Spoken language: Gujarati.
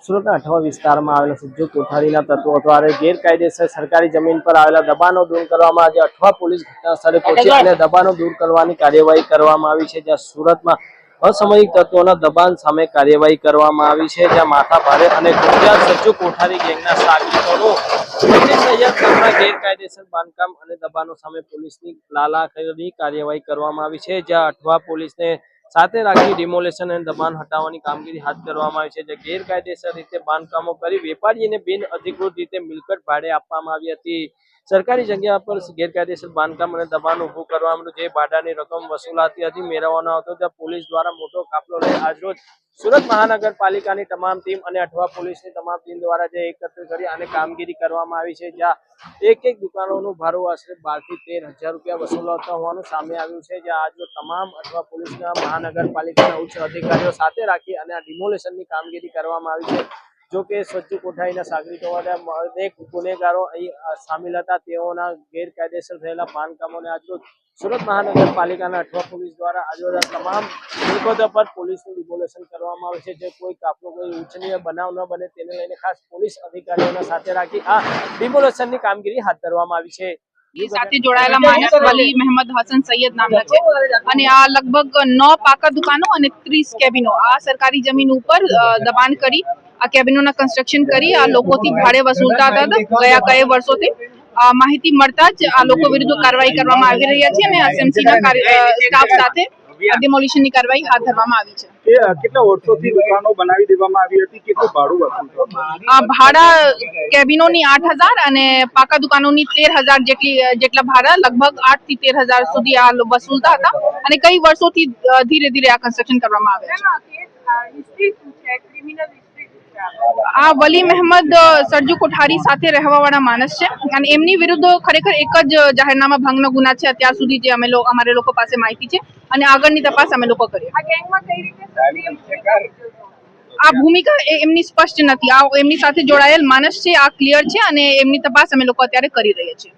સુરતના અઠવા વિસ્તારમાં આવેલા સજ્જુ કોઠારીના તત્વો દ્વારા ગેરકાયદેસર સરકારી જમીન પર આવેલા દબાણો દૂર કરવામાં આજે અઠવા પોલીસ ઘટના સ્થળે પહોંચી અને દબાણો દૂર કરવાની કાર્યવાહી કરવામાં આવી છે। જ્યાં સુરતમાં અસામયિક તત્વોના દબાણ સામે કાર્યવાહી કરવામાં આવી છે। જ્યાં માથા ભારે અને ગુજરાત સજ્જુ કોઠારી ગેંગના સાગરીતોનું ગેરકાયદેસર બાંધકામ અને દબાણો સામે પોલીસની લાલાખેરી કાર્યવાહી કરવામાં આવી છે। જ્યાં અઠવા પોલીસને સાથે રાખી ડિમોલેશન અને દબાણ હટાવવાની કામગીરી હાથ ધરવામાં આવી છે। જે ગેરકાયદેસર રીતે બાંધકામો કરી વેપારીને બિન અધિકૃત રીતે મિલકત ભાડે આપવામાં આવી હતી। સરકારી જગ્યા પર ગેરકાયદેસર બાંધકામ અને દબાણ ઊભું કરવામાં જે ભાડાની રકમ વસૂલાતી હતી મેળવવાનો હતો। ત્યાં પોલીસ દ્વારા મોટો કાફલો લઈ આજરોજ સુરત મહાનગરપાલિકાની તમામ ટીમ અને અઠવા પોલીસની તમામ ટીમ દ્વારા જે એકત્રિત કરી અને કામગીરી કરવામાં આવી છે। જ્યાં એક દુકાનોનું ભાડું આશરે 12 થી 13,000 રૂપિયા વસૂલાતા હોવાનું સામે આવ્યું છે। જ્યાં આજરોજ તમામ અઠવા પોલીસના મહાનગરપાલિકાના ઉચ્ચ અધિકારીઓ સાથે રાખી અને આ ડિમોલેશનની કામગીરી કરવામાં આવી છે। જો કે સજ્જુ કોઠારીના સાગરીતો અનેક ગુનેગારો અહીં સામેલ હતા। તેઓના ગેરકાયદેસર થયેલા બાંધકામોને આજરોજ સુરત મહાનગરપાલિકાના અઠવા પોલીસ દ્વારા આજરોજ તમામ મિલકતો પર પોલીસનું ડિમોલેશન કરવામાં આવે છે। જે કોઈ કાફલો કોઈ ઉચ્ચનીય બનાવ ન બને તેને લઈને ખાસ પોલીસ અધિકારીઓને સાથે રાખી આ ડિમોલેશનની કામગીરી હાથ ધરવામાં આવી છે। સાથે જોડાયેલા માણસ વલી મહેમદ હસન સૈયદ નામના છે અને આ લગભગ 9 પાકા દુકાનો અને 30 કેબિનો આ સરકારી જમીન ઉપર દબાણ કરી આ કેબિનોના કન્સ્ટ્રક્શન કરી આ લોકોથી ભાડે વસૂલતા હતા ગયા કઈ વર્ષોથી। માહિતી મળતા જ આ લોકો વિરુદ્ધ કાર્યવાહી કરવામાં આવી રહી છે અને એસએમસીના સ્ટાફ સાથે ડિમોલિશનની કાર્યવાહી હાથ ધરવામાં આવી છે। કેટલા વર્ષોથી દુકાનો બનાવી દેવામાં આવી હતી, કેટલું ભાડું વસૂલવામાં? આ ભાડા કેબિનોની 8,000 અને પાકા દુકાનોની 13,000 જેટલા ભાડા લગભગ 8 થી 13,000 સુધી આ વસૂલતા હતા અને કઈ વર્ષોથી ધીરે ધીરે આ કન્સ્ટ્રક્શન કરવામાં આવે છે। આ વલી મહેમદ સજ્જુ કોઠારી સાથે રહેવાવાળા માણસ છે અને એમની વિરુદ્ધ ખરેખર એક જ જાહેરનામા ભંગનો ગુના છે અત્યાર સુધી જે અમારે લોકો પાસે માહિતી છે અને આગળની તપાસ અમે લોકો કરીએ। આ ભૂમિકા એમની સ્પષ્ટ નથી। આ એમની સાથે જોડાયેલ માણસ છે, આ ક્લિયર છે અને એમની તપાસ અમે લોકો અત્યારે કરી રહ્યા છીએ।